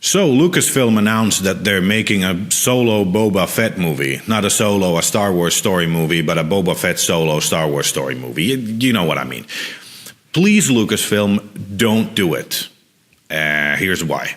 So, Lucasfilm announced that they're making a solo Boba Fett movie. Not a Star Wars story movie, but a Boba Fett solo Star Wars story movie. You know what I mean. Please, Lucasfilm, don't do it. Here's why.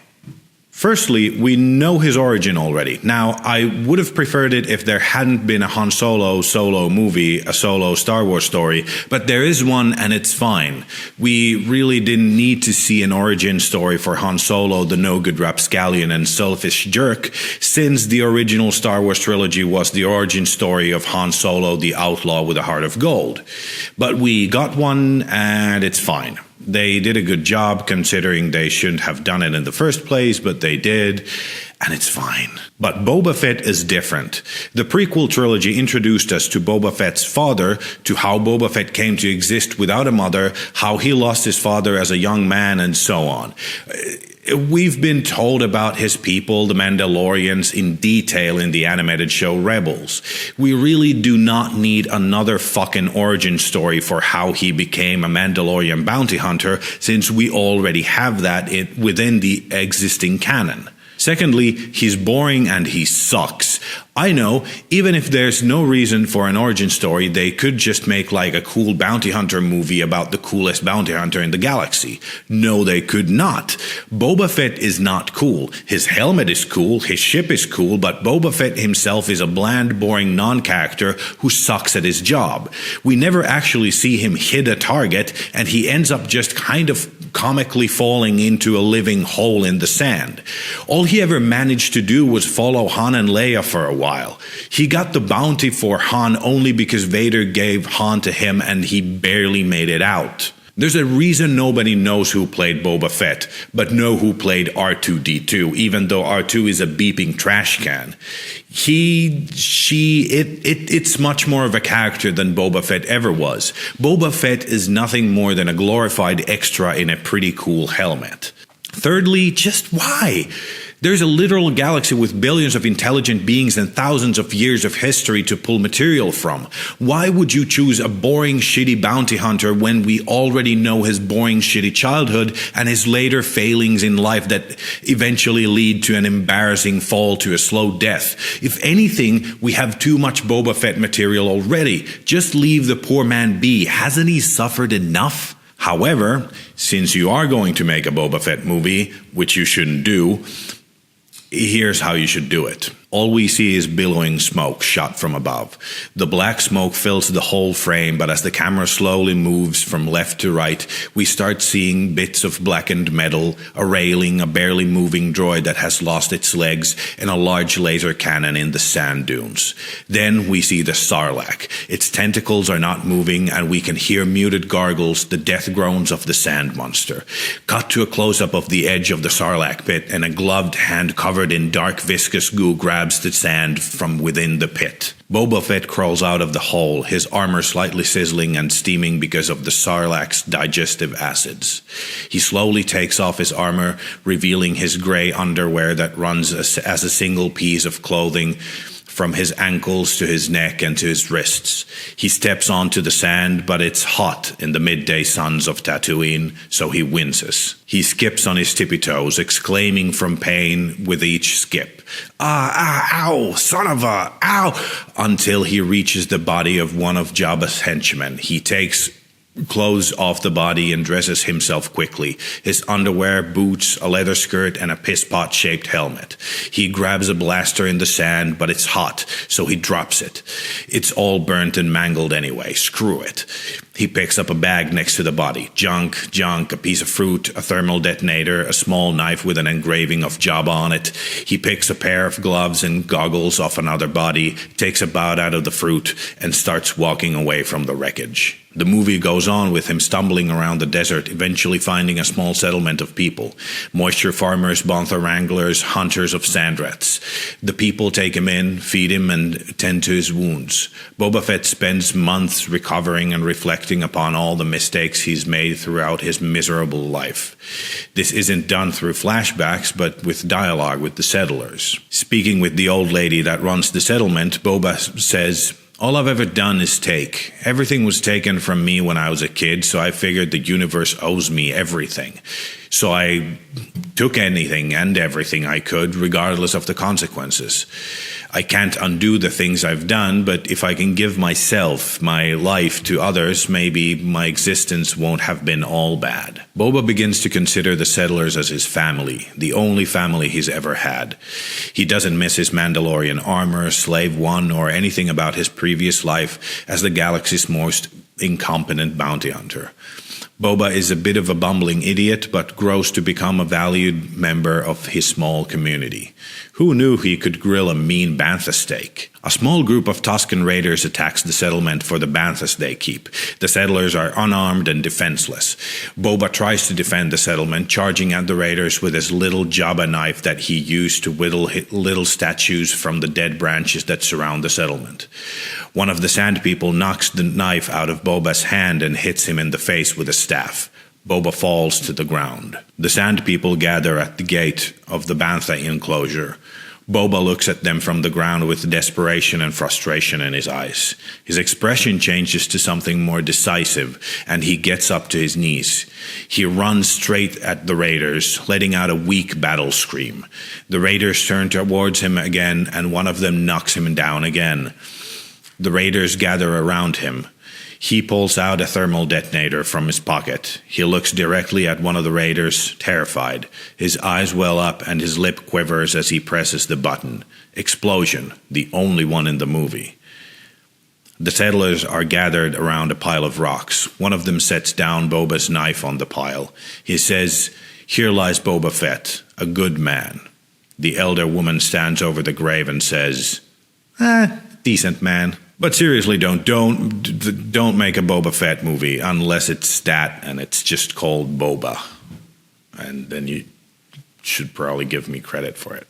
Firstly, we know his origin already. Now, I would have preferred it if there hadn't been a Han solo movie, a solo Star Wars story, but there is one and it's fine. We really didn't need to see an origin story for Han Solo, the no-good rapscallion and selfish jerk, since the original Star Wars trilogy was the origin story of Han Solo, the outlaw with a heart of gold. But we got one and it's fine. They did a good job considering they shouldn't have done it in the first place, but they did, and it's fine. But Boba Fett is different. The prequel trilogy introduced us to Boba Fett's father, to how Boba Fett came to exist without a mother, how he lost his father as a young man, and so on. We've been told about his people, the Mandalorians, in detail in the animated show Rebels. We really do not need another fucking origin story for how he became a Mandalorian bounty hunter, since we already have that within the existing canon. Secondly, he's boring and he sucks. I know, even if there's no reason for an origin story, they could just make like a cool bounty hunter movie about the coolest bounty hunter in the galaxy. No, they could not. Boba Fett is not cool. His helmet is cool, his ship is cool, but Boba Fett himself is a bland, boring non-character who sucks at his job. We never actually see him hit a target, and he ends up just kind of comically falling into a living hole in the sand. All he ever managed to do was follow Han and Leia for a while. He got the bounty for Han only because Vader gave Han to him and he barely made it out. There's a reason nobody knows who played Boba Fett, but know who played R2-D2, even though R2 is a beeping trash can. It's much more of a character than Boba Fett ever was. Boba Fett is nothing more than a glorified extra in a pretty cool helmet. Thirdly, just why? There's a literal galaxy with billions of intelligent beings and thousands of years of history to pull material from. Why would you choose a boring, shitty bounty hunter when we already know his boring, shitty childhood and his later failings in life that eventually lead to an embarrassing fall to a slow death? If anything, we have too much Boba Fett material already. Just leave the poor man be. Hasn't he suffered enough? However, since you are going to make a Boba Fett movie, which you shouldn't do, here's how you should do it. All we see is billowing smoke shot from above. The black smoke fills the whole frame, but as the camera slowly moves from left to right, we start seeing bits of blackened metal, a railing, a barely moving droid that has lost its legs, and a large laser cannon in the sand dunes. Then we see the Sarlacc. Its tentacles are not moving, and we can hear muted gargles, the death groans of the sand monster. Cut to a close-up of the edge of the Sarlacc pit, and a gloved hand covered in dark viscous goo grabs the sand from within the pit. Boba Fett crawls out of the hole, his armor slightly sizzling and steaming because of the Sarlacc's digestive acids. He slowly takes off his armor, revealing his gray underwear that runs as a single piece of clothing from his ankles to his neck and to his wrists. He steps onto the sand, but it's hot in the midday suns of Tatooine, so he winces. He skips on his tippy toes, exclaiming from pain with each skip. Ow, son of a, ow, until he reaches the body of one of Jabba's henchmen. He takes clothes off the body and dresses himself quickly. His underwear, boots, a leather skirt, and a piss-pot shaped helmet. He grabs a blaster in the sand, but it's hot, so he drops it. It's all burnt and mangled anyway. Screw it. He picks up a bag next to the body. Junk, a piece of fruit, a thermal detonator, a small knife with an engraving of Jabba on it. He picks a pair of gloves and goggles off another body, takes a bite out of the fruit, and starts walking away from the wreckage. The movie goes on with him stumbling around the desert, eventually finding a small settlement of people. Moisture farmers, bantha wranglers, hunters of sand rats. The people take him in, feed him, and tend to his wounds. Boba Fett spends months recovering and reflecting upon all the mistakes he's made throughout his miserable life. This isn't done through flashbacks, but with dialogue with the settlers. Speaking with the old lady that runs the settlement, Boba says, "All I've ever done is take. Everything was taken from me when I was a kid, so I figured the universe owes me everything. So I took anything and everything I could, regardless of the consequences. I can't undo the things I've done, but if I can give myself, my life to others, maybe my existence won't have been all bad. Boba begins to consider the settlers as his family, the only family he's ever had. He doesn't miss his Mandalorian armor, Slave One, or anything about his previous life as the galaxy's most incompetent bounty hunter. Boba is a bit of a bumbling idiot, but grows to become a valued member of his small community. Who knew he could grill a mean bantha steak? A small group of Tusken raiders attacks the settlement for the banthas they keep. The settlers are unarmed and defenseless. Boba tries to defend the settlement, charging at the raiders with his little Jabba knife that he used to whittle little statues from the dead branches that surround the settlement. One of the Sand People knocks the knife out of Boba's hand and hits him in the face with a staff. Boba falls to the ground. The Sand People gather at the gate of the Bantha enclosure. Boba looks at them from the ground with desperation and frustration in his eyes. His expression changes to something more decisive, and he gets up to his knees. He runs straight at the raiders, letting out a weak battle scream. The raiders turn towards him again, and one of them knocks him down again. The raiders gather around him. He pulls out a thermal detonator from his pocket. He looks directly at one of the raiders, terrified. His eyes well up and his lip quivers as he presses the button. Explosion, the only one in the movie. The settlers are gathered around a pile of rocks. One of them sets down Boba's knife on the pile. He says, "Here lies Boba Fett, a good man." The elder woman stands over the grave and says, decent man. But seriously, don't make a Boba Fett movie unless it's that and it's just called Boba. And then you should probably give me credit for it.